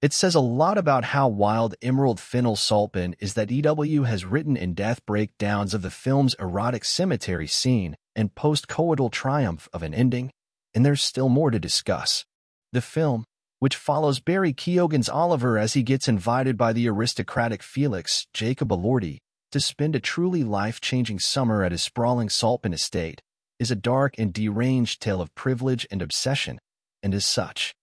It says a lot about how wild Emerald Fennell Saltburn is that EW has written in-depth breakdowns of the film's erotic cemetery scene and post-coital triumph of an ending, and there's still more to discuss. The film, which follows Barry Keoghan's Oliver as he gets invited by the aristocratic Felix Jacob Elordi to spend a truly life-changing summer at his sprawling Saltburn estate, is a dark and deranged tale of privilege and obsession, and as such,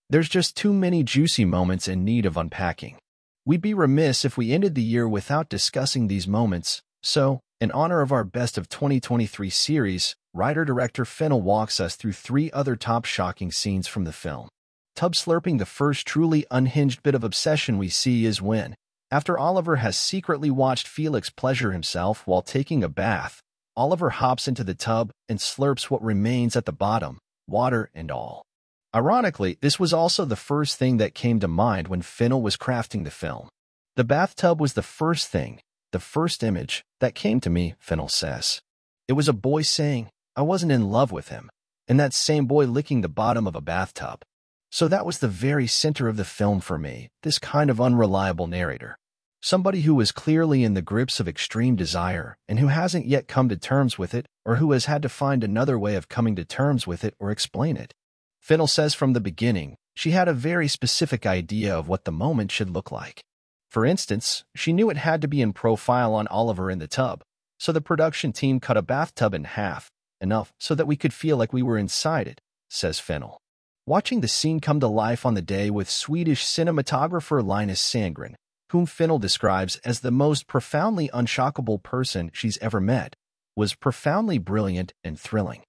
there's just too many juicy moments in need of unpacking. We'd be remiss if we ended the year without discussing these moments, so, in honor of our Best of 2023 series, writer-director Fennell walks us through 3 other top-shocking scenes from the film. Tub slurping. The first truly unhinged bit of obsession we see is when, after Oliver has secretly watched Felix pleasure himself while taking a bath, Oliver hops into the tub and slurps what remains at the bottom, water and all. Ironically, this was also the first thing that came to mind when Fennell was crafting the film. The bathtub was the first thing, the first image, that came to me, Fennell says. It was a boy saying, I wasn't in love with him, and that same boy licking the bottom of a bathtub. So that was the very center of the film for me, this kind of unreliable narrator. Somebody who was clearly in the grips of extreme desire and who hasn't yet come to terms with it, or who has had to find another way of coming to terms with it or explain it. Fennell says from the beginning, she had a very specific idea of what the moment should look like. For instance, she knew it had to be in profile on Oliver in the tub, so the production team cut a bathtub in half, enough so that we could feel like we were inside it, says Fennell. Watching the scene come to life on the day with Swedish cinematographer Linus Sandgren, whom Fennell describes as the most profoundly unshockable person she's ever met, was profoundly brilliant and thrilling.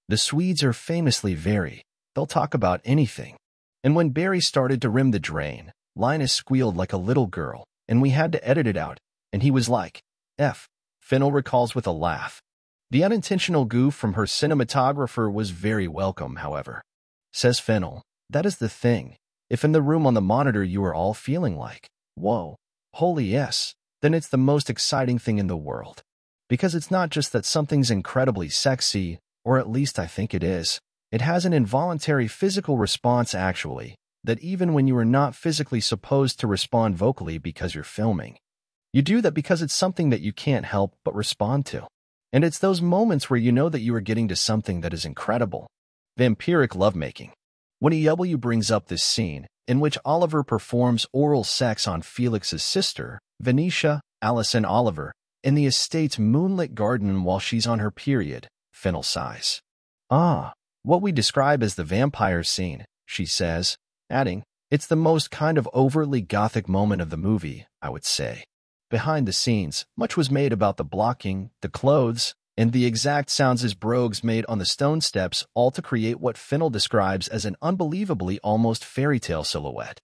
The Swedes are famously they'll talk about anything. And when Barry started to rim the drain, Linus squealed like a little girl, and we had to edit it out, and he was like, F. Fennell recalls with a laugh. The unintentional goof from her cinematographer was very welcome, however. Says Fennell, that is the thing. If in the room on the monitor you are all feeling like, whoa, holy yes, then it's the most exciting thing in the world. Because it's not just that something's incredibly sexy, or at least I think it is. It has an involuntary physical response actually, that even when you are not physically supposed to respond vocally because you're filming. You do that because it's something that you can't help but respond to. And it's those moments where you know that you are getting to something that is incredible. Vampiric lovemaking. When EW brings up this scene, in which Oliver performs oral sex on Felix's sister, Venetia, Alison Oliver, in the estate's moonlit garden while she's on her period, Fennell sighs. Ah, what we describe as the vampire scene, she says, adding, it's the most kind of overtly gothic moment of the movie, I would say. Behind the scenes, much was made about the blocking, the clothes, and the exact sounds his brogues made on the stone steps, all to create what Fennell describes as an unbelievably almost fairy tale silhouette.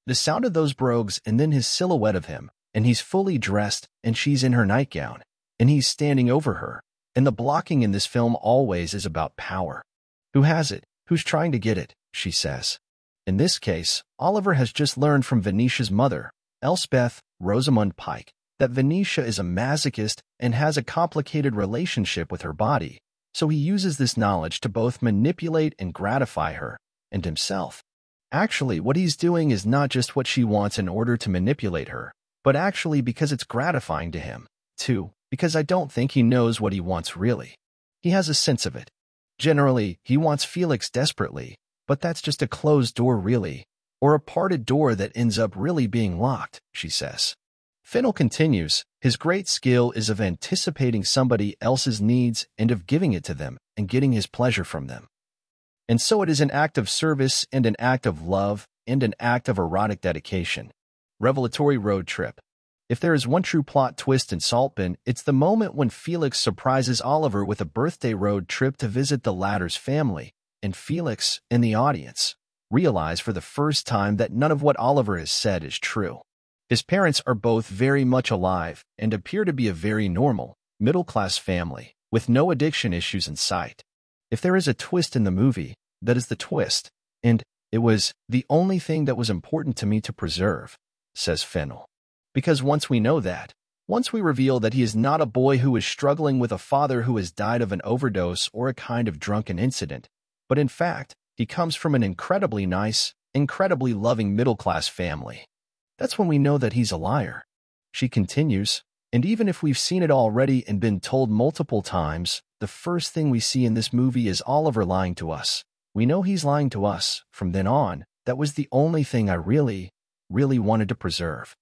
The sound of those brogues and then his silhouette of him, and he's fully dressed, and she's in her nightgown, and he's standing over her, and the blocking in this film always is about power. Who has it? Who's trying to get it? She says. In this case, Oliver has just learned from Venetia's mother, Elspeth Rosamund Pike, that Venetia is a masochist and has a complicated relationship with her body, so he uses this knowledge to both manipulate and gratify her, and himself. Actually, what he's doing is not just what she wants in order to manipulate her, but actually because it's gratifying to him, too, because I don't think he knows what he wants really. He has a sense of it. Generally, he wants Felix desperately, but that's just a closed door really, or a parted door that ends up really being locked, she says. Fennell continues, his great skill is of anticipating somebody else's needs and of giving it to them and getting his pleasure from them. And so it is an act of service and an act of love and an act of erotic dedication. Revelatory road trip. If there is one true plot twist in Saltburn, it's the moment when Felix surprises Oliver with a birthday road trip to visit the latter's family, and Felix, in the audience, realize for the first time that none of what Oliver has said is true. His parents are both very much alive and appear to be a very normal, middle-class family, with no addiction issues in sight. If there is a twist in the movie, that is the twist, and it was the only thing that was important to me to preserve, says Fennell. Because once we know that, once we reveal that he is not a boy who is struggling with a father who has died of an overdose or a kind of drunken incident, but in fact, he comes from an incredibly nice, incredibly loving middle-class family. That's when we know that he's a liar. She continues, and even if we've seen it already and been told multiple times, the first thing we see in this movie is Oliver lying to us. We know he's lying to us. From then on, that was the only thing I really wanted to preserve.